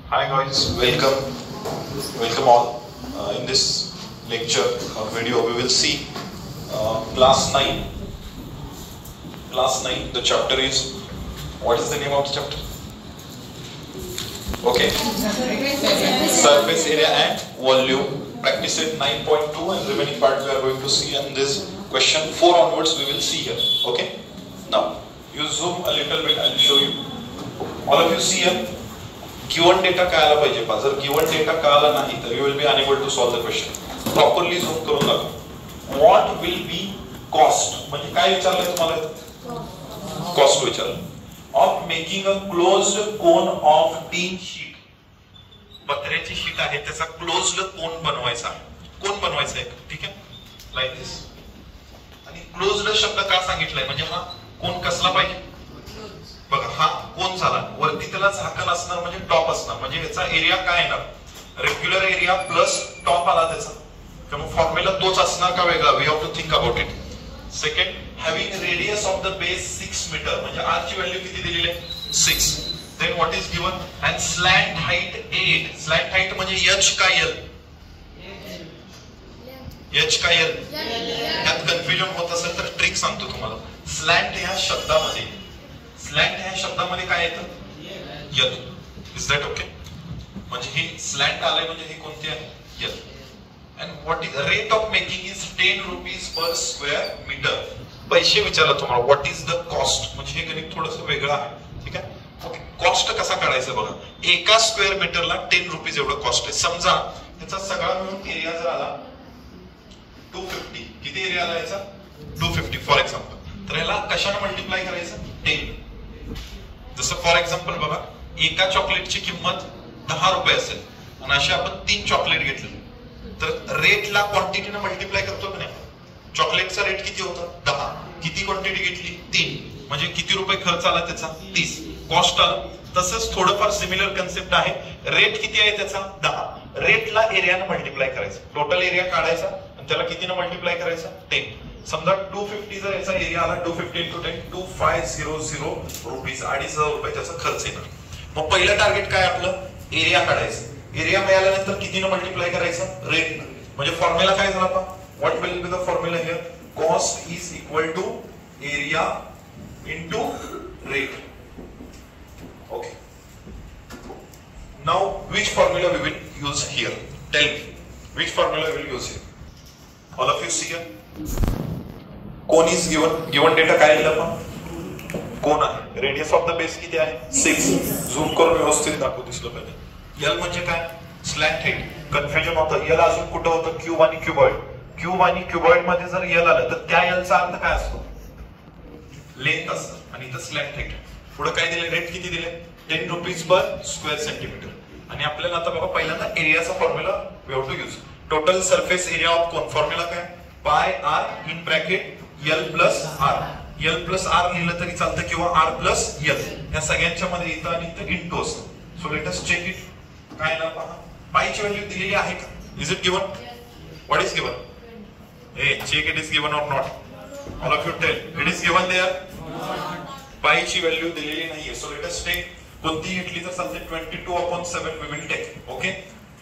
Hi guys, welcome all. In this lecture or video, we will see class 9. Class 9. The chapter is, what is the name of the chapter? Okay. Surface area and volume. Practice it 9.2 and remaining part we are going to see. And this question 4 onwards we will see here. Okay. Now you zoom a little bit. I'll show you. All of you see here. Given data कळायला पाहिजे पहा. जर given data कळाला नाही तर you will be unable to solve the question. Properly zoom करून दाखव. What will be cost? म्हणजे काय विचारलंय तुम्हाला? Cost विचारलं. Of making a closed cone of tin sheet. पत्र्याची शीट आहे त्याचा क्लोज्ड कोन बनवायचा आहे. कोन बनवायचा आहे, ठीक आहे? लाईक दिस. आणि क्लोज्ड शब्द का सांगितलाय म्हणजे हा कोन कसला पाहिजे? बघा हा कोन झाला, वरती त्याला झाकण असणार म्हणजे टॉप असणार, म्हणजे याचा एरिया काय येणार? रेग्युलर एरिया प्लस टॉप आला त्याचा. त्यामुळे फॉर्म्युला तोच असणार का वेगळा? We have to think about it. Second, having radius of the base 6 meter, म्हणजे आर ची व्हॅल्यू किती दिलेली आहे? 6. Then what is given? And slant height 8. Slant height म्हणजे h का l? h का l? यात कन्फ्युजन होत असेल तर ट्रिक सांगतो तुम्हाला. स्लॅन्ट ह्या शब्दामध्ये काय येतं? l. Is that okay? म्हणजे हे स्लॅन्ट आलंय म्हणजे हे कोणते आहे? l. And what is rate of making is 10 rupees per square meter. पैसे विचारला तुम्हाला. What is the cost? म्हणजे हे गणित थोडंसं वेगळं आहे, ठीक आहे? ओके. कॉस्ट कसा काढायचा बघा. एका स्क्वेअर मीटरला 10 रुपीज एवढं कॉस्ट आहे. समजा त्याचा सगळा मिळून एरिया जर आला 250. किती एरिया आला याचा? 250 फॉर एक्झाम्पल. तर याला कशाने मल्टिप्लाय करायचं? 10. जसं फॉर एक्झाम्पल बघा, एका चॉकलेटची किंमत 10 रुपये असेल आणि असे आपण 3 चॉकलेट घेतले तर रेटला क्वांटिटीने मल्टिप्लाय करतो की नाही? चॉकलेटचा रेट किती होता? 10. किती क्वांटिटी घेतली? 3. म्हणजे किती रुपये खर्च आला त्याचा? 30. कॉस्ट आलं. तसंच थोडंफार सिमिलर कन्सेप्ट आहे. रेट किती आहे त्याचा? 10. रेटला एरियाने मल्टिप्लाय करायचं. टोटल एरिया काढायचा आणि त्याला कितीने मल्टिप्लाय करायचा? 10. समजा 250 जर याचा एरिया आला 250 into 10 2500 रुपीज, 2500 रुपये त्याचा खर्च येणार. मग पहिलं टार्गेट काय आपलं? एरिया काढायचं. एरिया मिळाल्यानंतर कितीने मल्टिप्लाय करायचं? रेटने. म्हणजे फॉर्म्युला काय झाला पहा? What will be the formula here? Cost is equal to area into rate. Okay. Now, which formula we will use here? Tell me. Which formula we will use here? All of you see here. Cone is given. Given data काय दिला आपण? कोन आहे. Radius of the base किती आहे? 6. Zoom करून व्यवस्थित दाखवू दिसलं पाहिजे. L म्हणजे काय? Slant height. कन्फ्युजन होतं. L अजून कुठं होतं? क्यूब आणि क्युबॉइड. क्यूब आणि क्युबॉइड मध्ये जर L आलं तर त्या L चा अर्थ काय असतो? लेंथ असतं. आणि इथं स्लॅन्ट हाईट. पुढे काय दिले? रेट किती दिले? 10 रुपीज पर स्क्वेअर सेंटीमीटर. आणि आपल्याला आता बघा पहिल्यांदा एरियाचा formula we have to use. Total surface area of cone. Formula काय? Pi r in bracket l plus r. l plus r लिहिलं तरी चालतं किंवा r प्लस l. या सगळ्यांच्या मध्ये इथं आणि इथं इंटू असतं. So let us check it. काय ना पहा. पायची व्हॅल्यू दिलेली आहे का? Is it given? What is given? हे check it is given or not. All of you tell. It is given there. पायची व्हॅल्यू दिलेली नाहीये. So let us take. कोणती घेतली तर चालते? 22/7 we will take. Okay.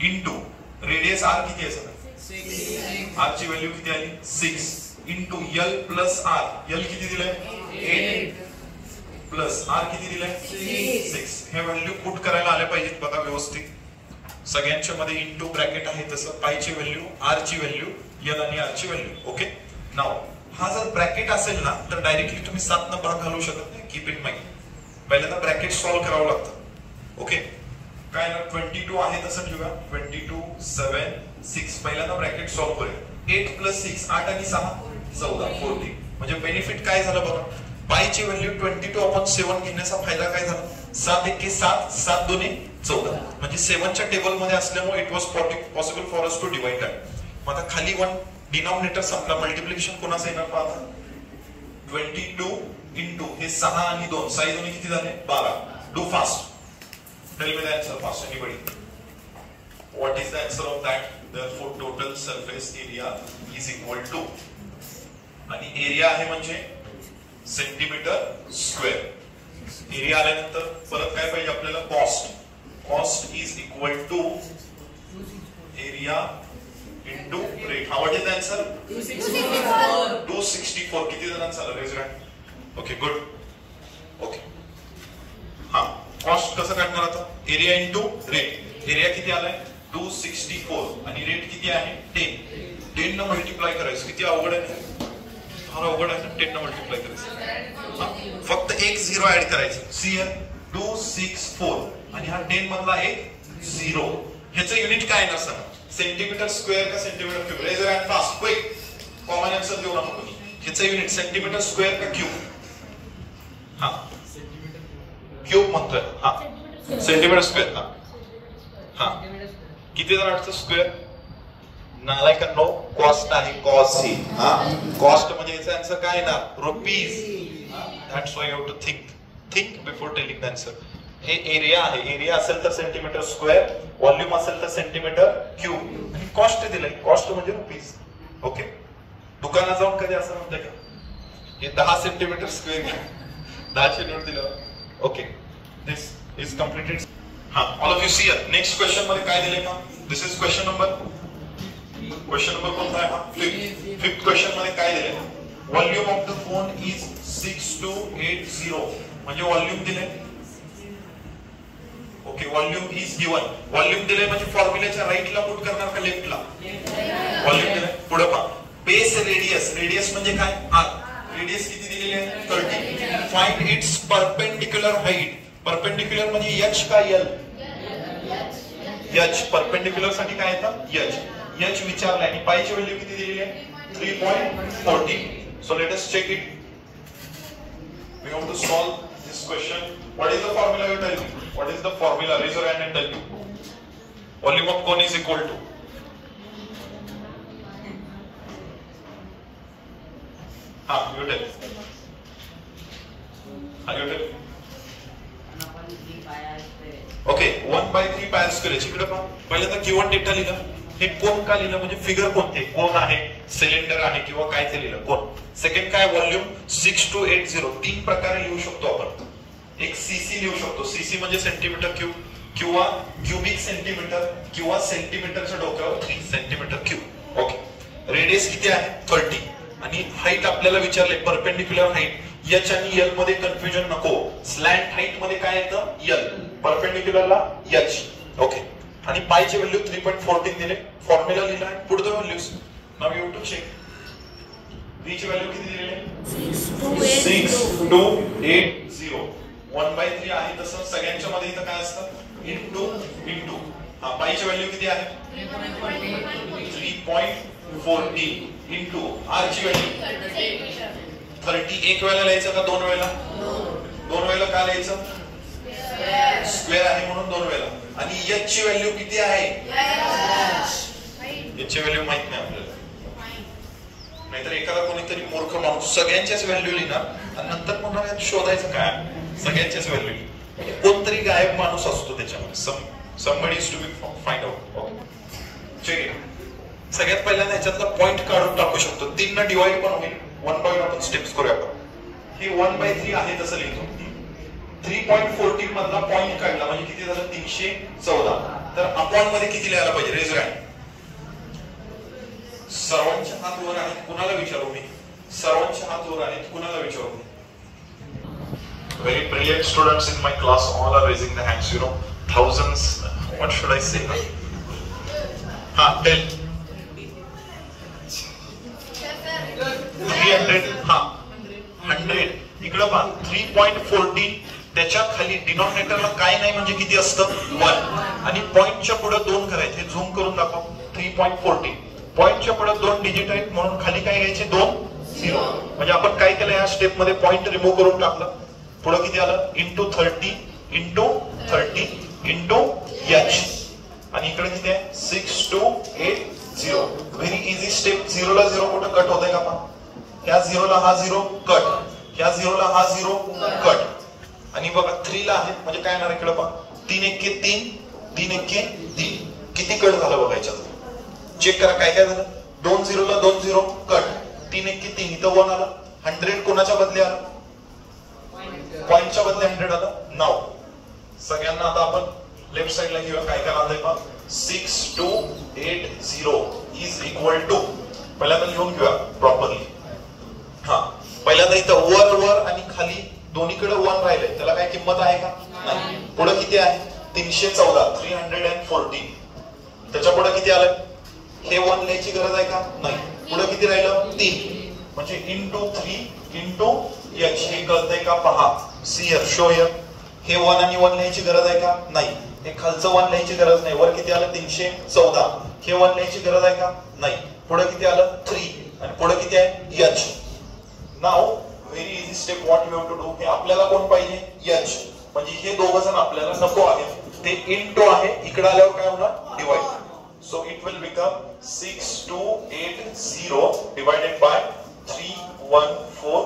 Into radius r किती आहे सर? 6. r ची व्हॅल्यू किती आली? 6. Into l plus r. l किती दिलंय? 8. प्लस r किती दिलंय? 6. हे व्हॅल्यू पुट करायला आल्या पाहिजेत बघा व्यवस्थित. सगळ्यांच्या मध्ये इनटू ब्रॅकेट आहे तसं पायची व्हॅल्यू, r ची व्हॅल्यू, l आणि r ची व्हॅल्यू. ओके. नाउ हा जर ब्रॅकेट असेल ना तर डायरेक्टली तुम्ही 7 न भाग घालू शकत नाही. Keep in mind. पहिल्यांदा ब्रॅकेट सॉल्व्ह करावं लागतं. ओके. काय ना 22 आहे तसं ठेवा. 22 7 6. पहिल्यांदा ब्रॅकेट सॉल्व्ह करूया. 8 प्लस 6 8 आणि 6 14 40. म्हणजे बेनिफिट काय झालं बघा. पायची व्हॅल्यू 22/7 घेण्याचा फायदा काय झाला? 7 1 7 7 2 14. म्हणजे 7 च्या टेबल मध्ये असल्यामुळे it was possible for us to divide that. मग आता खाली 1 डिनॉमिनेटर संपला. मल्टिप्लिकेशन कोणाचं येणार पाहता? 22 इंटू हे 6 आणि 2 6 दोन्ही किती झाले? 12. Do fast. Tell me the answer fast. Anybody? What is the answer of that? Therefore total surface area is equal to, आणि एरिया आहे म्हणजे सेंटीमीटर स्क्वेअर. एरिया आल्यानंतर परत काय पाहिजे आपल्याला? Cost. Cost is equal to area into rate. हा what is the answer? 264. किती जणांचा आला? Raise hand. Okay good. Okay हा कॉस्ट कसं काढणार आता? Area into rate. एरिया किती आलाय? 264 आणि रेट किती आहे? 10. 10 न मल्टिप्लाय करायचं. किती अवघड आहे? फार अवघड आहे ना 10 न मल्टिप्लाय करायचं. फक्त एक 0 ऍड करायचं. सी 264 आणि हा 10 मधला एक 0. ह्याचं युनिट काय नसतं? सेंटीमीटर स्क्वेअर का centimetre cube? Raise and fast quick. Common answer देऊ नका तुम्ही. ह्याचं युनिट सेंटीमीटर स्क्वेअर का क्यूब? हा क्यूब म्हणतोय. हा सेंटीमीटर स्क्वेअर. हा हा किती जण वाटतं स्क्वेअर? नालायकांनो कॉस्ट आहे. कॉस्ट ही हा कॉस्ट म्हणजे याचा आन्सर काय येणार? Rupees. That's why you have to think before telling the answer. हे एरिया आहे. एरिया असेल तर सेंटीमीटर स्क्वेअर, व्हॉल्यूम असेल तर सेंटीमीटर क्यूब आणि कॉस्ट दिलंय. कॉस्ट म्हणजे रुपीज. ओके दुकानात जाऊन कधी असं म्हणतंय का हे 10 सेंटीमीटर स्क्वेअर घ्या? 10चे नोट दिलं. Okay this is completed. हा all of you see here. Next question मध्ये काय दिले का? दिस इज क्वेश्चन नंबर कोणता आहे? हा फिफ्थ क्वेश्चन मध्ये काय दिले? Volume of the phone is 6280 म्हणजे व्हॉल्यूम दिले. Okay volume is given. Volume दिले म्हणजे फॉर्म्युल्याच्या राईटला पुट करणार का लेफ्टला? व्हॉल्यूम दिले. पुढे पहा. Base radius. रेडियस म्हणजे काय? आर. रेडियस किती दिलेली आहे? 30. Find its perpendicular height. Perpendicular म्हणजे एच का एल? एच. परपेंडिक्युलर साठी काय येतं? एच. एच विचारलाय आणि पायची व्हॅल्यू किती दिलेली आहे? 3.40. So let us check it. We have to solve this question. What is the formula? You tell me. What is the formula? Raise your hand and tell me. Volume of cone is equal to. You tell. You tell. Okay, 1/3 pi r square. इकडे पहा. पहिल्यांदा given data लिहिला. हे कोण का लिहिलं? म्हणजे figure कोणते? कोण आहे, सिलेंडर आहे किंवा काय ते लिहिलं कोण. सेकंड काय? व्हॉल्यूम 6280. 3 प्रकारे लिहू शकतो आपण. एक सीसी लिहू शकतो. सीसी म्हणजे सेंटीमीटर क्यूब किंवा क्यूबिक सेंटीमीटर किंवा सेंटीमीटरच्या डोक्यावर 3 सेंटीमीटर क्यूब. ओके रेडियस किती आहे? 30 आणि हाईट आपल्याला विचारले परपेंडिक्युलर हाईट. एच आणि एल मध्ये कन्फ्युजन नको. स्लॅन्ट हाईट मध्ये काय येतं? एल. परपेंडिक्युलरला एच. ओके आणि पायची व्हॅल्यू 3.14 दिले. फॉर्म्युला लिहिला आहे. पुढे the values. Now you have to check. V ची व्हॅल्यू किती दिलेली आहे? 6280. 1/3 आहे तसं सगळ्यांच्या मध्ये इथं काय असतं? इंटू. हा पायची व्हॅल्यू किती आहे? 3.40 इंटू आर ची व्हॅल्यू 30. एक वेळेला लिहायचं का 2 वेळेला? 2 वेळेला का लिहायचं? स्क्वेअर आहे म्हणून 2 वेळेला. आणि एच ची व्हॅल्यू किती आहे? एच ची व्हॅल्यू माहित नाही आपल्याला. नाहीतर एखादा कोणीतरी मूर्ख माणूस सगळ्यांच्याच व्हॅल्यू लिहिणार आणि नंतर म्हणणार शोधायचं काय? सगळ्यांच्याच व्हॅल्यू. कोणतरी गायब माणूस असतो त्याच्यामध्ये. somebody is to be find out. Check it. सगळ्यात पहिल्यांदा ह्याच्यातला पॉइंट काढून टाकू शकतो. 3 न डिवाइड पण होईल. 1 बाय आपण स्टेप्स करूया आपण. ही 1/3 आहे तसं लिहितो. 3.14 मधला पॉइंट काढला म्हणजे किती झालं? 314. तर अपॉन मध्ये किती लिहायला पाहिजे? Raise hand. सर्वांचे हात वर आहेत. कुणाला विचारू मी? सर्वांचे हात वर आहेत. कुणाला विचारू मी? Very brilliant students in my class, all are raising the hands, you know, thousands, what should I say? Tell. 300, 100. इकडं पहा 3.14 त्याच्या खाली डिनॉमिनेटरला काय नाही म्हणजे किती असतं? 1 आणि पॉइंटच्या पुढे 2 करायचे. हे झूम करून दाखव. 3.14 पॉइंटच्या पुढे 2 डिजिट आहेत म्हणून खाली काय घ्यायचे? 2 0. म्हणजे आपण काय केलं या स्टेप मध्ये? पॉइंट रिमूव्ह करून टाकलं. पुढे किती आलं? इंटू 30 इंटू 30 इंटू एच आणि इकडे किती आहे? 6280. Very easy step. 0 ला 0 कुठं कट होतंय का? पहा ह्या 0 ला हा 0 कट, ह्या 0 ला हा 0 कट आणि बघा 3 ला आहे म्हणजे काय येणार? इकडे पहा 3 1 3 3 1 3. किती कट झालं बघा याच्यात? चेक करा काय काय झालं. 2 0 ला 2 0 कट. 3 1 3 इथं 1 आलं. 100 कोणाच्या बदले आलं? पॉइंटच्या बदले 100 आलं. नाव सगळ्यांना आता आपण लेफ्ट साइडला घेऊया काय काय आलंय पहा 6280 इज इक्वल टू पहिल्यांदा लिहून घेऊया प्रॉपरली. हा पहिल्यांदा इथं वर आणि खाली दोन्हीकडे 1 राहिलंय त्याला काय किंमत आहे का नाही. पुढे किती आहे 314 314. त्याच्या पुढे किती आलंय हे 1 लिहायची गरज आहे का नाही. पुढे किती राहिलं 3 म्हणजे इंटू 3 इंटू h हे कळतंय का पहा. सी हियर शो हियर हे 1 आणि 1 लिहायची गरज आहे का नाही. हे खालचं 1 लिहायची गरज नाही. वर किती आलं 314 हे 1 लिहायची गरज आहे का नाही. पुढे किती आलं 3 आणि पुढे किती आहे h. Now very easy step what you have to do. हे आपल्याला कोण पाहिजे h म्हणजे हे दोघं जण आपल्याला नको आहेत ते इंटू आहे इकडे आल्यावर काय होणार divide. So it will become 6280 divided by 314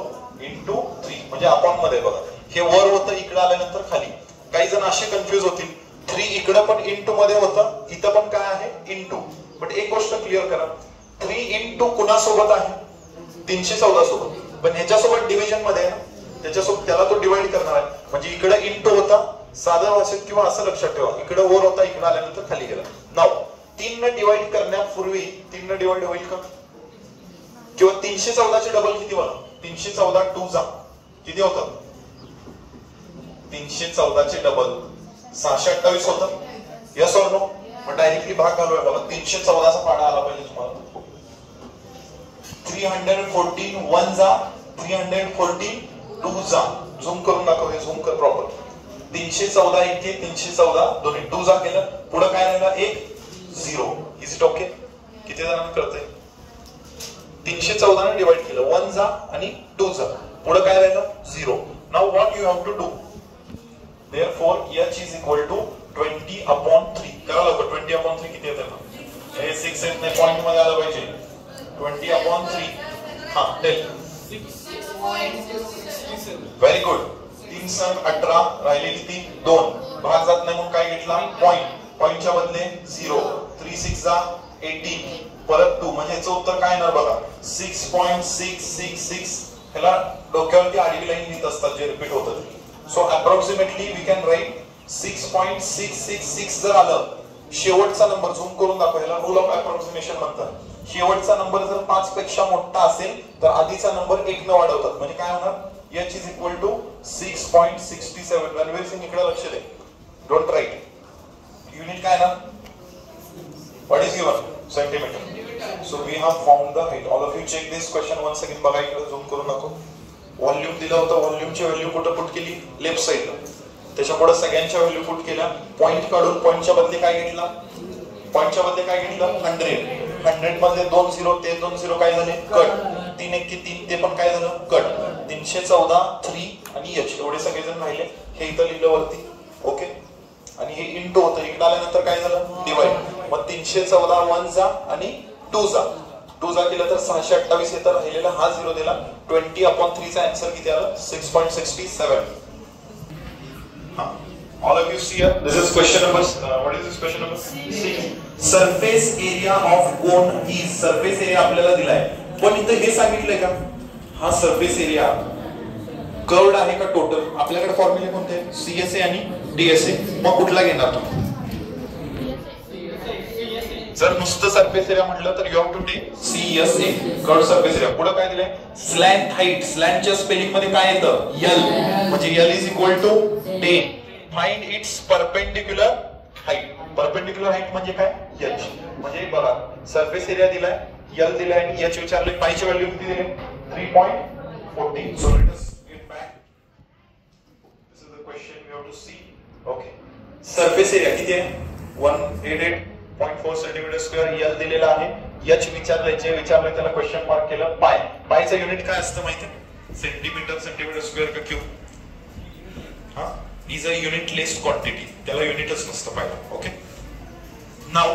into 3 म्हणजे अपॉन मध्ये बघा हे वर होतं इकडे आल्यानंतर खाली. काही जण असे कन्फ्युज होतील 3 इकडे पण इंटू मध्ये होतं इथं पण काय आहे इंटू. बट एक गोष्ट क्लिअर करा 3 इंटू कुणासोबत आहे 314 सोबत. पण ह्याच्यासोबत डिव्हिजन मध्ये आहे ना त्याच्यासोबत त्याला तो डिवाइड करणार आहे म्हणजे इकडे इंटू होता साधा भाषेत किंवा असं लक्षात ठेवा इकडे वर होता इकडे आल्यानंतर खाली गेला. नाव 3 ने डिवाइड करण्यापूर्वी 3 ने डिवाइड होईल का किंवा 314 चे डबल किती होणार 314 2 जा किती होतं 314 चे डबल 628 होतं. Yes or no. मग डायरेक्टली भाग घालूया बघा 314 चा पाडा आला पाहिजे तुम्हाला. 314 1 जा 314 2 जा. झूम करून दाखव हे झूम कर प्रॉपर. 314 1 314 दोन्ही 2 जा केलं पुढे काय राहिलं 1 0. Is it okay. किती जणांना कळतंय 314 ने डिवाइड केलं 1 जा आणि 2 जा पुढे काय राहिलं 0. Now what you have to do therefore h is equal to 20/3. करा लवकर 20/3 किती येतं ना हे 6 येत नाही पॉइंट मध्ये आलं पाहिजे 20/3. हा टेल व्हेरी गुड. 3 × 18 राहिले किती 2 भाग जात नाही म्हणून काय घेतला पॉइंट. पॉइंटच्या बदले 0 3 6 जा 18 परत 2 म्हणजे याचं उत्तर काय येणार बघा 6.666. ह्याला डोक्यावरती आडवी लाईन लिहित असतात जे रिपीट होतं. So approximately we can write 6.666 जर आलं शेवटचा नंबर झूम करून दाखव ह्याला रूल ऑफ अप्रॉक्सिमेशन म्हणतात. शेवटचा नंबर जर 5 पेक्षा मोठा असेल तर आधीचा नंबर 1 न वाढवतात म्हणजे काय होणार h is equal to 6.67. Ranveer Singh इकडे लक्ष दे डोंट राईट. Unit काय ना what is given centimeter. So we have found the height. All of you check this question once again. बघा इकडे झूम करू नको. व्हॉल्यूम दिला होता व्हॉल्यूमची व्हॅल्यू कुठे पुट केली लेफ्ट साइडला. त्याच्या पुढे सगळ्यांच्या व्हॅल्यू पुट केल्या. पॉइंट काढून पॉइंटच्या बदले काय घेतला 100 मध्ये 2 0 ते 2 0 काय झाले कट. 3 1 3 ते पण काय झालं कट. 314 3 आणि h एवढे सगळे जण राहिले हे इथं लिहिलं वरती ओके. आणि हे इंटू होतं इकडे आल्यानंतर काय झालं डिवाइड. मग 314 1 जा आणि 2 जा केलं तर 628 येतं राहिलेला हा 0 दिला 20/3 चा आन्सर किती आला 6.67. All of you see here this is question number what is this question number 6. Surface area of cone is surface area आपल्याला दिलाय पण इथं हे सांगितलंय का हा surface area कर्व्ड आहे का टोटल. आपल्याकडे फॉर्म्युले कोणते CSA आणि DSA. मग कुठला घेणार तुम्ही जर नुसतं सरफेस एरिया म्हटलं तर you have to take CSA curved surface area. पुढे काय दिलंय स्लॅंट हाईट. स्लॅंटच्या स्पेलिंग मध्ये काय येतं L म्हणजे L is equal to 10. Find its perpendicular height. Perpendicular height म्हणजे काय h म्हणजे बघा सरफेस एरिया दिलाय L दिलाय आणि h विचारले पायची व्हॅल्यू किती दिली 3.14. So let us get back. This is the question we have to see okay. Surface area किती आहे 188.4 सेंटीमीटर स्क्वेअर L दिलेला आहे. h विचारलंय जे विचारलंय त्याला क्वेश्चन मार्क केलं. पायचं युनिट काय असतं माहिती सेंटीमीटर सेंटीमीटर स्क्वेअर का क्यूब. हा इज अ युनिटलेस क्वांटिटी त्याला युनिटच नसतं पाहिलं ओके. नाउ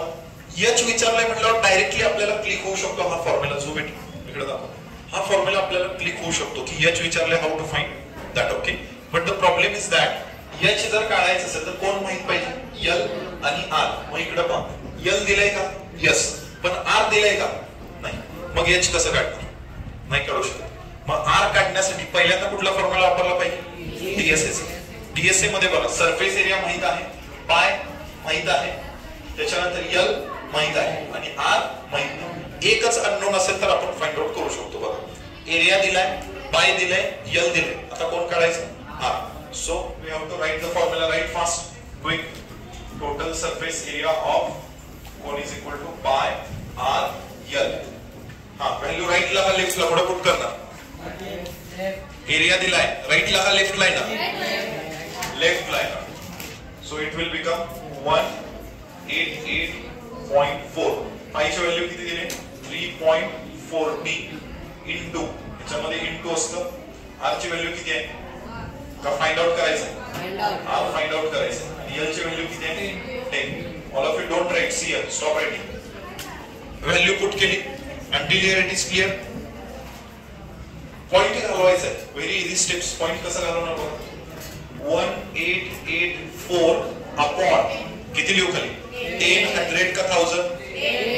h विचारलंय म्हटल्यावर डायरेक्टली आपल्याला क्लिक होऊ शकतो हा फॉर्म्युला जो भेट इकडे दाखव. हा फॉर्म्युला आपल्याला क्लिक होऊ शकतो की h विचारलंय how to find that okay. But the problem is that h जर काढायचं असेल तर कोण माहित पाहिजे L आणि R. मग इकडे पहा L दिलाय का यस पण R दिलाय का नाही. मग h कसं काढणार नाही काढू शकत. मग R काढण्यासाठी पहिल्यांदा कुठला फॉर्म्युला वापरला पाहिजे DSA. DSA मध्ये बघा सरफेस एरिया माहित आहे पाय माहित आहे, त्याच्यानंतर यल माहित आहे आणि आर माहित नाही. एकच अननोन असेल तर आपण फाइंड आउट करू शकतो. बघा एरिया दिलाय, बाय दिलाय, यल दिलाय. आता कोण काढायचं? R. So we have to write the formula. Write fast, quick. Total surface area of cone is equal to by R L. हा व्हॅल्यू राइटला का लेफ्टला पुढे पुट करणार? एरिया दिलाय राइटला का लेफ्टला आहे? लेफ्टला आहे. So it will become 188.4. पाईची व्हॅल्यू किती दिली? 3.40 इंटू, याच्यामध्ये इंटू असतं. आर ची व्हॅल्यू किती आहे का फाइंड आउट करायचं? आर फाइंड आउट करायचं. आणि यल ची व्हॅल्यू किती आहे? 10. All of you don't write, see here, stop writing. Value put केली until here it is clear. Point घालवायचा आहे. Very easy steps. पॉइंट कसं घालवणार बघा. 1884 अपॉन किती लिहू खाली? 10, 100 का 1000?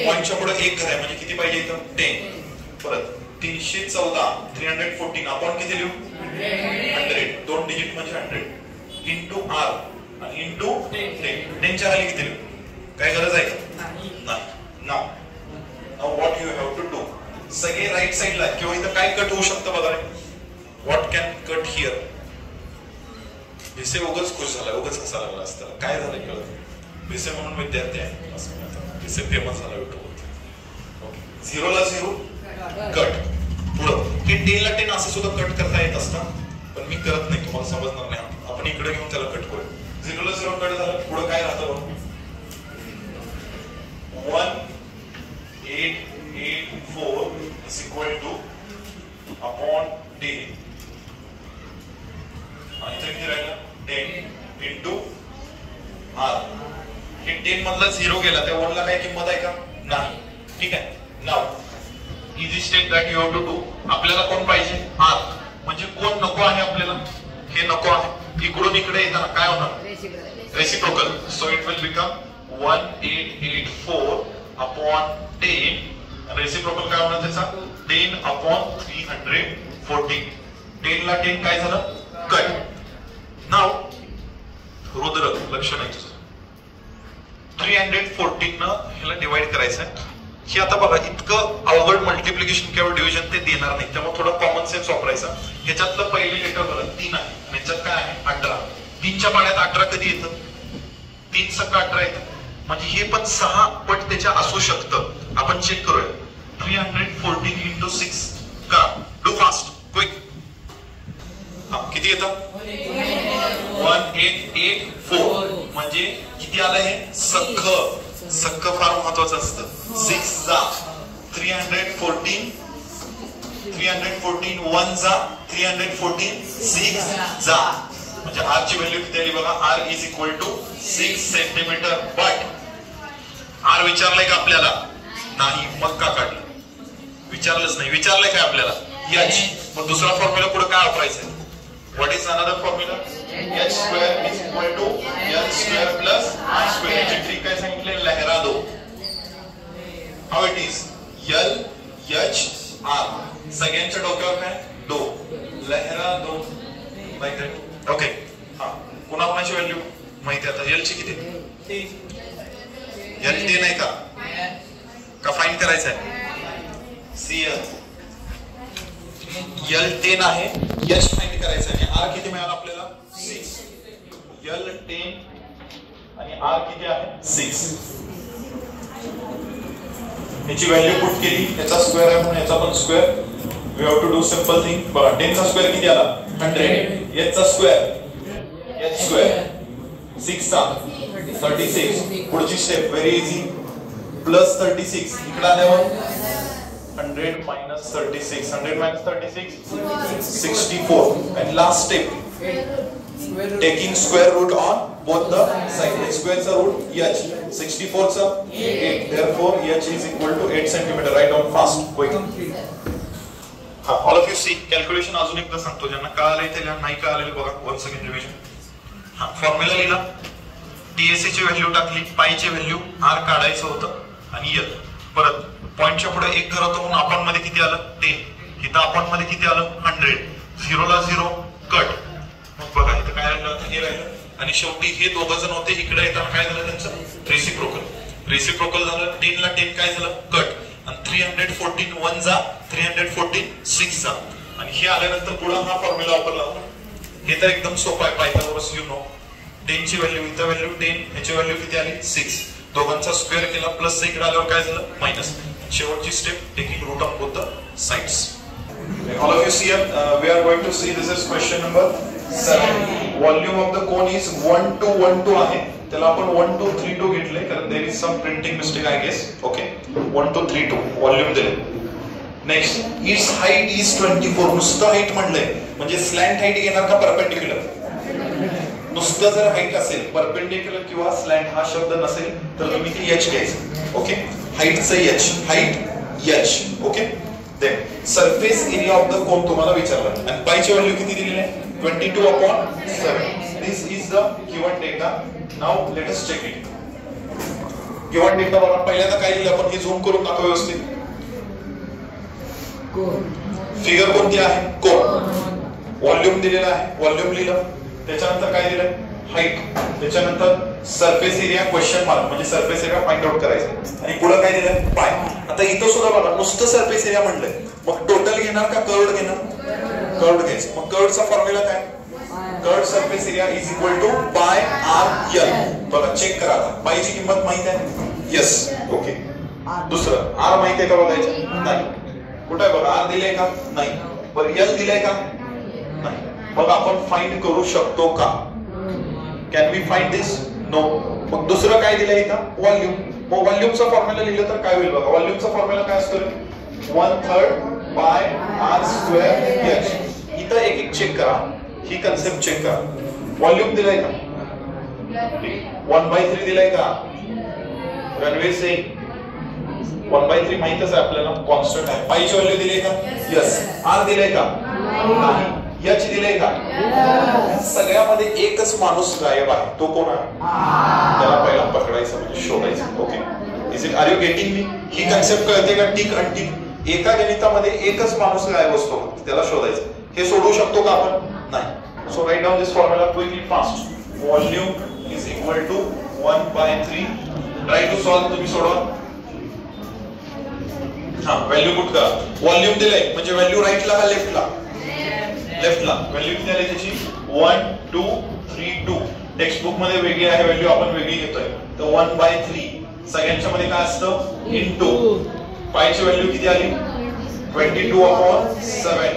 पॉइंटच्या पुढे एक घ्या म्हणजे किती पाहिजे इथं? 10. परत 314 314 अपॉन किती लिहू? 100. 2 डिजिट म्हणजे 100 इंटू आर आणि इंटू 10. 10 च्या खाली किती लिहू? काय गरज आहे का? नाही. नाव Now what you have to do? सगळे राइट साइडला किंवा इथं काय कट होऊ शकतं बघा. What can cut here? Bhise उगाच खुश झाला, उगाच हसा लागला असता. काय झालं कळत? भिसे म्हणून विद्यार्थी आहे असं भिसे फेमस झाला युट्यूबवर. ओके, 0 ला 0 कट. पुढं हे 10 ला 10 असं सुद्धा कट करता येत असतं, पण मी करत नाही, तुम्हाला समजणार नाही. आपण इकडे घेऊन त्याला कट करू. 0 ला 0 कट झालं. पुढं काय राहतं? 1884 is equal to upon 10. आणि इथे किती राहिलं? 10 into r. हे 10 मधला 0 गेला, त्या 1 ला काही किंमत आहे का? नाही. ठीक आहे. Now easy step that you have to do. आपल्याला कोण पाहिजे? r. म्हणजे कोण नको आहे आपल्याला? हे नको आहे. इकडून इकडे येताना काय होणार? Reciprocal. So it will become 1884 upon 10. Reciprocal काय होणार त्याचा? 10 अपॉन 314. 10 ला 10 काय झालं? कट. नाव रुद्र, लक्ष नाही तुझं. 314 न ह्याला डिवाइड करायचं आहे. हे आता बघा इतकं अवघड मल्टिप्लिकेशन किंवा डिव्हिजन ते देणार नाही, त्यामुळे थोडा कॉमन सेन्स वापरायचा. ह्याच्यातलं पहिले लेटर बघा 3 आहे आणि ह्याच्यात काय आहे? 18. 3 च्या पाड्यात 18 कधी येतं? 3 सक 18 येतं. म्हणजे हे पण 6 पट त्याच्या असू शकतं. आपण चेक करूया. 314 into 6 का? Do fast, quick. हा किती येतं? 1884. म्हणजे किती आलं हे? सख्ख. सख्ख फार महत्वाचं असतं. 6 जा 314, 314 1 जा 314, 6 जा. म्हणजे आर ची व्हॅल्यू किती आली बघा. R is equal to 6 centimetre. But R विचारलंय का आपल्याला? नाही. मग का काढलं? विचारलंच नाही. विचारलंय काय आपल्याला? एच. मग दुसरा फॉर्म्युला पुढे काय वापरायचं? What is another formula? H square is equal to L square plus R square. याची ट्रिक काय सांगितले? लहरा दो. How it is? L H R. सगळ्यांच्या डोक्यावर काय? दो. लहरा दो. माहित आहे? ओके. हा कोणाची व्हॅल्यू माहिती आता? एल ची किती? एल 10 आहे का फाइंड करायचं आहे? सीएल एल 10 आहे. एच फाइंड करायचं आहे. आर किती मिळाला आपल्याला? 6. एल 10 आणि आर किती आहे? 6. याची व्हॅल्यू पुट केली. याचा स्क्वेअर आहे म्हणून याचा पण square. We have to do simple thing. बघा 10 चा स्क्वेअर किती आला? 100. एच चा स्क्वेअर एच स्क्वेअर 6 चा 36. पुढची स्टेप व्हेरी इझी. प्लस 36 इकडे आल्यावर 100 minus 36. 100 minus 36 64. And last step, taking square root on both the sides. Square चा root h. 64 चा 8. Therefore h is equal to 8 centimeter. Write down fast, quick. हा all of you see calculation अजून एकदा सांगतो. ज्यांना कळालंय त्याला नाही कळालेलं बघा. once again revision. हा फॉर्म्युला लिहिला. टीएसए ची व्हॅल्यू टाकली. पाई ची व्हॅल्यू आर काढायचं होतं आणि एल. परत पॉइंटच्या पुढे एक घर होतं म्हणून आपण मध्ये किती आलं? 10. इथं आपण मध्ये किती आलं? 100. 0 ला 0 कट. मग बघा इथं काय राहिलं? हे राहिलं. आणि शेवटी हे दोघं जण होते. इकडे येताना काय झालं त्यांचं? रेसिप्रोकल झालं, 10 ला 10 काय झालं कट, आणि 314 1 जा 314 6 जा, आणि हे आल्यानंतर पुढे हा फॉर्म्युला वापरला. हे तर एकदम सोपं आहे, पायथागोरस यू नो. 10 ची व्हॅल्यू, इथं व्हॅल्यू 10, ह्याची व्हॅल्यू किती आली 6, दोघांचा स्क्वेअर केला, प्लस इकडे आल्यावर काय झालं मायनस. शेवटची step taking root on both the sides. All of you see here, we are going to see this is question number 7. Volume of the cone is 1 2 1 2 आहे, त्याला आपण 1 2 3 2 घेतले कारण there is some printing mistake I guess. Okay, 1 2 3 2 volume दिले. Next, its height is 24. नुसतं height म्हणलंय म्हणजे slant height घेणार का परपेंडिक्युलर? नुसतं जर हाईट असेल, परपेंडिक्युलर किंवा स्लॅन्ट हा शब्द नसेल तर तुम्ही ती h घ्यायचं. ओके, हाईटचं h, height h. Okay, surface area of the cone तुम्हाला विचारलं आणि पायची व्हॅल्यू किती दिलेली आहे 22/7. This is the given data. Now let us check it. Given data बघा, पहिल्यांदा काय दिलं आपण हे झूम करून दाखव व्यवस्थित. फिगर कोणती आहे कोन. व्हॉल्यूम दिलेला आहे, व्हॉल्यूम लिहिलं. त्याच्यानंतर काय दिलंय हाईट, त्याच्यानंतर सरफेस एरिया क्वेश्चन मार्क म्हणजे सरफेस एरिया फाइंड आउट करायचं, आणि पुढे काय दिलंय पाय. आता इथं सुद्धा बघा नुसतं सरफेस एरिया म्हणलंय, मग टोटल घेणार का कर्व्ड घेणार? कर्व्ड घ्यायचं. मग कर्व्डचा फॉर्म्युला काय? Curved surface area is equal to pi R L. बघा चेक करा, पायची किंमत माहित आहे? यस. ओके, दुसरं आर माहित आहे का बघायचं? नाही. कुठे बघा आर दिलंय का? नाही. बरं एल दिलंय का? नाही. मग आपण फाइंड करू शकतो का? Can we find this? No. मग दुसरं काय दिलंय इथं? व्हॉल्यूम. मग व्हॉल्यूमचा फॉर्म्युला लिहिलं तर काय होईल बघा. व्हॉल्यूमचा फॉर्म्युला काय असतो? 1/3 पाय आर स्क्वेअर एच. इथं एक एक चेक करा, ही कन्सेप्ट चेक करा. व्हॉल्यूम दिलाय का? 1/3 दिलाय का? रणवीर सिंग 1/3 माहितच आहे आपल्याला, कॉन्स्टंट आहे. पायची व्हॅल्यू दिली का? यस. आर दिलाय का? नाही. याची दिलंय का? सगळ्यामध्ये एकच माणूस गायब आहे, तो कोण आहे? त्याला पहिला पकडायचं म्हणजे शोधायचं. Okay, is it, are you getting me? ही कन्सेप्ट कळते का? Tick untick. एका गणितामध्ये एकच माणूस गायब असतो, त्याला शोधायचं. हे सोडवू शकतो का आपण? नाही. So write down this formula quickly fast. Volume is equal to 1/3. Try to solve. तुम्ही सोडवा. हा, व्हॅल्यू पुट करा. व्हॉल्यूम दिलंय म्हणजे व्हॅल्यू राईटला का लेफ्टला? लेफ्टला. व्हॅल्यू किती आली त्याची? 1 2 3 2. टेक्स्ट बुक मध्ये वेगळी आहे व्हॅल्यू, आपण वेगळी घेतोय. तर 1/3 सगळ्यांच्या मध्ये काय असतं? इनटू. पायची व्हॅल्यू किती आली? 22/7.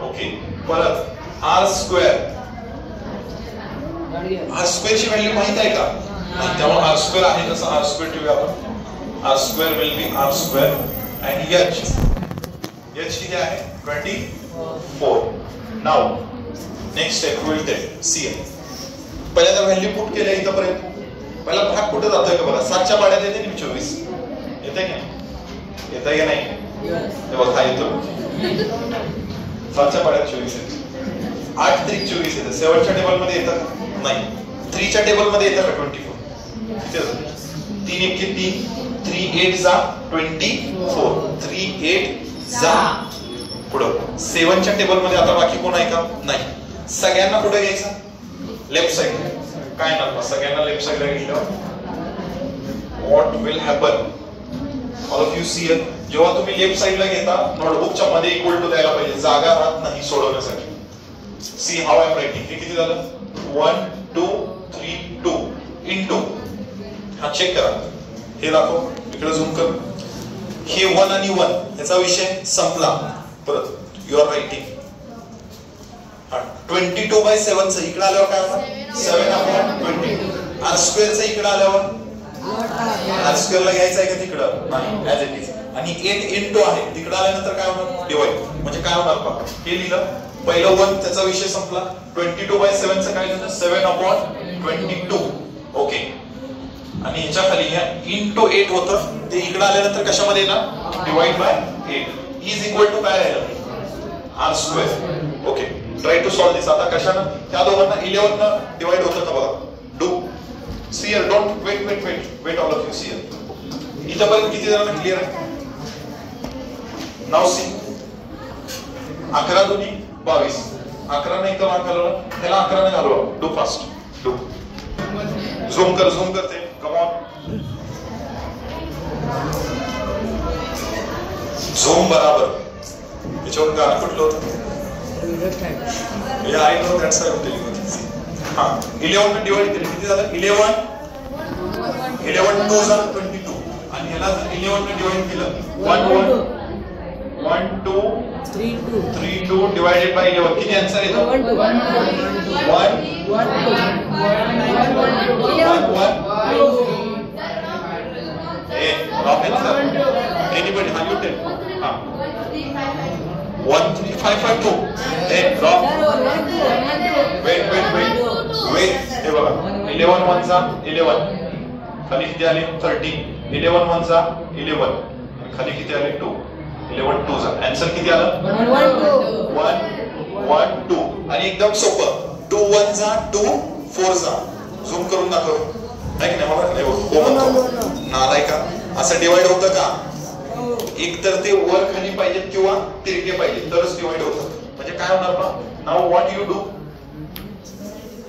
ओके, परत आर स्क्वेअर. आर स्क्वेअर ची व्हॅल्यू माहित आहे का? त्यामुळे आर स्क्वेअर आहे तसं आर स्क्वेअर ठेवूया आपण. R square will be R square आणि एच. एच किती आहे? 24. Now next step will take see. पहिल्यांदा व्हॅल्यू पुट केल्या इथपर्यंत. पहिला भाग कुठे जातोय का बघा. 7च्या पाड्यात येते ना 24. येते का? येतंय का नाही? हे बघा येतो. 7च्या पाड्यात 24 येते. 8 3 24 येते. 7च्या टेबल मध्ये येतं का? नाही. 3च्या टेबल मध्ये येतं का 24? किती होतं? 3 1 3, 3 8 जा 24. 3 8 जा पुढं. 7च्या टेबल मध्ये आता बाकी कोण आहे का? नाही. सगळ्यांना कुठे घ्यायचं? Left side. काय ना सगळ्यांना लेफ्ट साइडला घेतलं. What will happen? All of you see it. जेव्हा तुम्ही लेफ्ट साइडला घेता नोटबुकच्या मध्ये इक्वल टू द्यायला पाहिजे, जागा राहत नाही सोडवण्यासाठी. See how I am writing. हे किती झालं? 1 2 3 2 इनटू. हा चेक करा. हे दाखव, इकडे झूम कर. हे 1 आणि 1 याचा विषय संपला. परत यू आर रायटिंग 22/7 चं इकडे आल्यावर काय होणार? 7/22. आर स्क्वेअर चं इकडे आल्यावर आर स्क्वेअर ला घ्यायचं आहे का तिकडं? नाही, ऍज इट इज. आणि 8 इनटू आहे, तिकडे आल्यानंतर काय होणार? डिवाइड. म्हणजे काय होणार पहा, हे लिहिलं पहिलं 1, त्याचा विषय संपला. 22/7 चं काय झालं? 7/22. ओके, आणि ह्याच्या खाली ह्या इनटू 8 होतं, ते इकडे आल्यानंतर कशामध्ये येणार? Divide by 8 is equal to काय राहिलं? R square. Okay, try to solve this. आता कशानं? त्या दोघांना 11 न डिवाइड होतं का बघा. Do see here. Don't wait all of you. See here. इथं पर्यंत किती जणांना क्लिअर आहे? नाव सी. 11 2 22. 11 नाही तर घालवलं, त्याला 11 ने घालवा. Do fast. डू. झूम करते. Come on. झूम बराबर त्याच्यावर गाणं कुठलं होतं? I know that's I am telling you. हा 11 ने डिवाइड केलं किती झालं? 11 2 झालं 22 आणि ह्याला 11 ने डिवाइड केलं 1 2 3 2 डिवाइडेड बाय 11 किती आन्सर येतो? 1 Anybody? Have you tell? 13552. Then wrong. Wait. हे बघा 11 1 11 खाली किती आले? 13. 11 1 11 खाली किती आले? 2. 11 2 आन्सर किती आलं? 1 2 आणि एकदम सोपं 2 1 2 4 झूम करून दाखव. नाही की नाही मला नाही हो म्हणतो नालाय का असं डिवाइड होतं का? एक तर ते वर खाली पाहिजेत किंवा तिरके पाहिजे तरच डिवाइड होतं. म्हणजे काय होणार ना? Now what you do,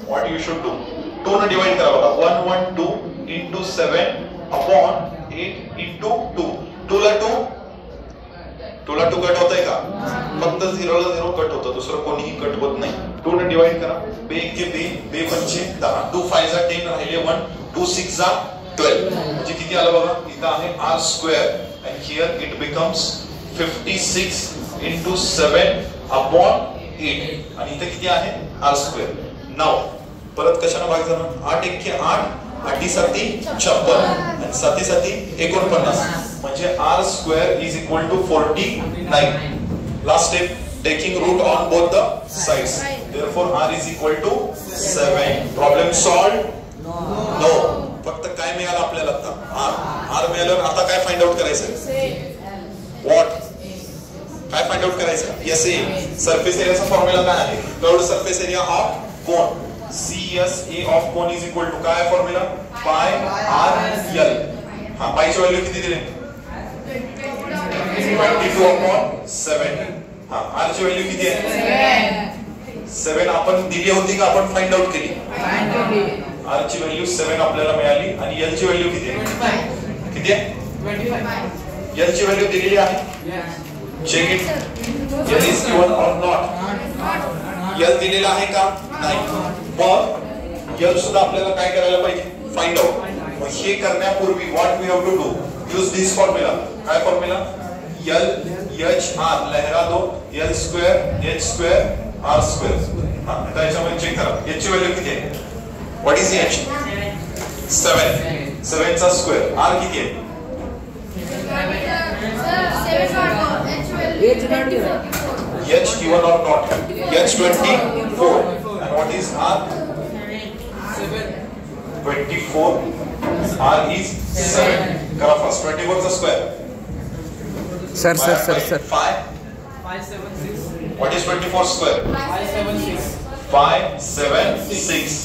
what you should do, 2 ने डिवाइड करा बघा. 1 1 2 into 7 upon 8 into 2. 2 ला 2 कट होतंय का? फक्त 0 ला 0 कट होतं, दुसरं कोणीही कट होत नाही. 2 ने डिवाइड करा. 2 के 2 पंचे 10. 2 5 10 राहिले 1. 2 6 12 म्हणजे किती आलं बघा? इथं आहे r square and here it becomes 56 into 7 upon 8 आणि इथं किती आहे? r square. नाउ परत कशाने भाग झाला? 8 1 8 8 7 56 आणि 7 7 49 म्हणजे r square is equal to 49. Last step, taking root on both the sides. Therefore r is equal to 7. Problem solved? No. फक्त काय मिळालं आपल्याला आता? r मिळाल्यावर आता काय फाइंड आउट करायचं? व्हॉट काय फाइंड आउट करायचं? SA. सरफेस एरियाचा फॉर्म्युला काय आहे? Curved surface area of cone. CSA of cone is equal to काय फॉर्म्युला? Pi RL. हा पायची व्हॅल्यू किती दिली? 22/7. हा r ची व्हॅल्यू किती आहे? 7 आपण दिली होती का आपण फाइंड आउट केली? r ची व्हॅल्यू 7 आपल्याला मिळाली आणि l ची व्हॅल्यू किती आहे? किती आहे? 25. l ची व्हॅल्यू दिलेली आहे. Check it. l is given or not? l दिलेला आहे का? नाही. मग l सुद्धा आपल्याला काय करायला पाहिजे? Find out. मग हे करण्यापूर्वी what we have to do? Use this formula. काय फॉर्म्युला? l h r लहरा दो l square h square r square. हा आता याच्यामध्ये चेक करा h ची व्हॅल्यू किती आहे? What is h? 7. 7 चा स्क्वेअर. r किती आहे? h given or not? h 24. And what is r? 24. r is 7. करा फर्स्ट. 24 चा square. Sir. 5 7 6. What is 24 square? 5 7 6.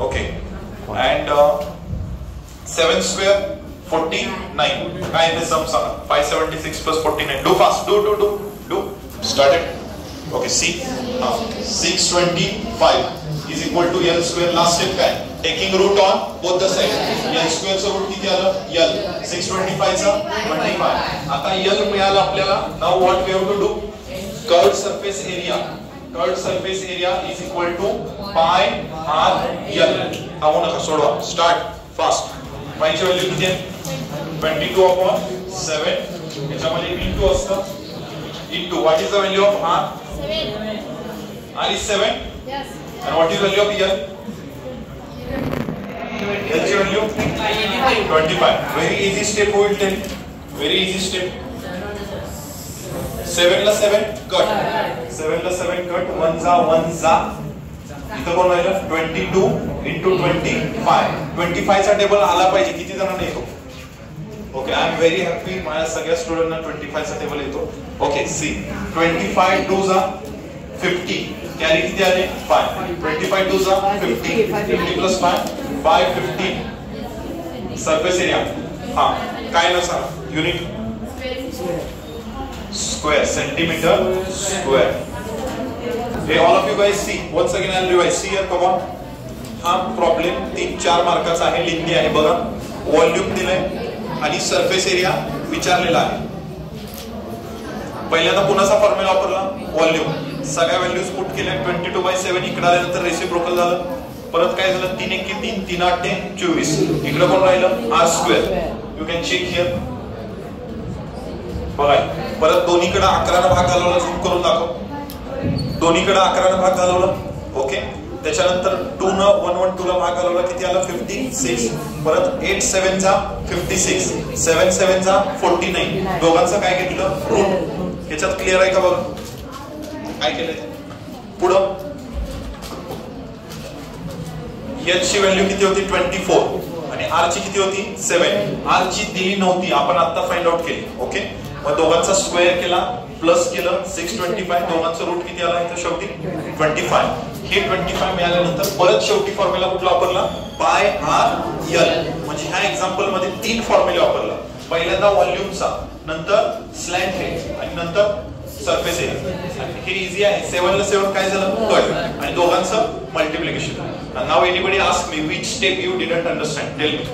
Okay, and 7 square 49. काय आहे सम सांगा? 576 plus 49. Do fast. Do. Start it. Okay, see. 625 is equal to l square. Last step काय? Taking root on both the sides. l square चा route किती आलं? l. 625 चा 25. आता l मिळालं आपल्याला. Now what we have to do? Curved surface area. Curved surface area is equal to pi r l. थांबू नका, सोडवा. Start fast. pi ची व्हॅल्यू किती आहे? 22/7. याच्यामध्ये into असतं. Into what is the value of r? 7. r is 7. Yes. And what is the value of l? l ची value 25. Very easy step we will tell. Very easy step. 7 ला 7 cut. 7 ला 7 cut. 1 जा. इथं कोण राहिलं? 22 into 25. 25 चा table आला पाहिजे. किती जणांना येतो? Okay, I am very happy. माझ्या सगळ्या स्टुडंटना 25 चा टेबल येतो. ओके, सी 25 2 जा 50. कॅरी किती आले? 5. 25 2 जा 50. 50 plus 5 550. Surface area. हा काय ना सांगा? Unit square, centimeter square. Hey, all of you guys see. Once again I'll revise. See here, come on. हा प्रॉब्लेम 3-4 मार्काचा आहे. लिंदी आहे बघा. व्हॉल्यूम दिलंय आणि सरफेस एरिया विचारलेला आहे. पहिल्यांदा कुणाचा फॉर्म्युला वापरला? व्हॉल्यूम. सगळ्या व्हॅल्यूज पुट केल्या. 22/7 इकडे आल्यानंतर रेसिप्रोकल झालं. परत काय झालं? 3 1 3 3 8 24. इकडे कोण राहिलं? R square. You can check here. बघा परत दोन्हीकडे 11 ने भाग घालवला. झूम करून दाखव. दोन्हीकडे 11 ने भाग घालवला. ओके. त्याच्यानंतर 2 न 1 1 2 ला भाग घालवला. किती आला? 56. परत 8 7 चा 56, 7 7 चा 49. दोघांचं काय घेतलं? रूट. याच्यात क्लिअर आहे का? बघा काय केलंय. पुढं एच ची व्हॅल्यू किती होती? 24 आणि आर ची किती होती? 7. आर ची दिली नव्हती, आपण आता फाइंड आउट केली. ओके. मग दोघांचा स्क्वेअर केला, प्लस केलं 625. दोघांचं रूट किती आला इथे शेवटी? 25. हे 25 मिळाल्यानंतर परत शेवटी फॉर्म्युला कुठला वापरला? पाय आर एल. म्हणजे ह्या एक्झाम्पल मध्ये 3 फॉर्म्युले वापरला. पहिल्यांदा व्हॉल्यूमचा, नंतर स्लॅंट रेट आणि नंतर सरफेस एरिया. हे इझी आहे. 7 ला 7 काय झालं? कट. आणि दोघांचं multiplication. Now anybody ask me which step you didn't understand? Tell me.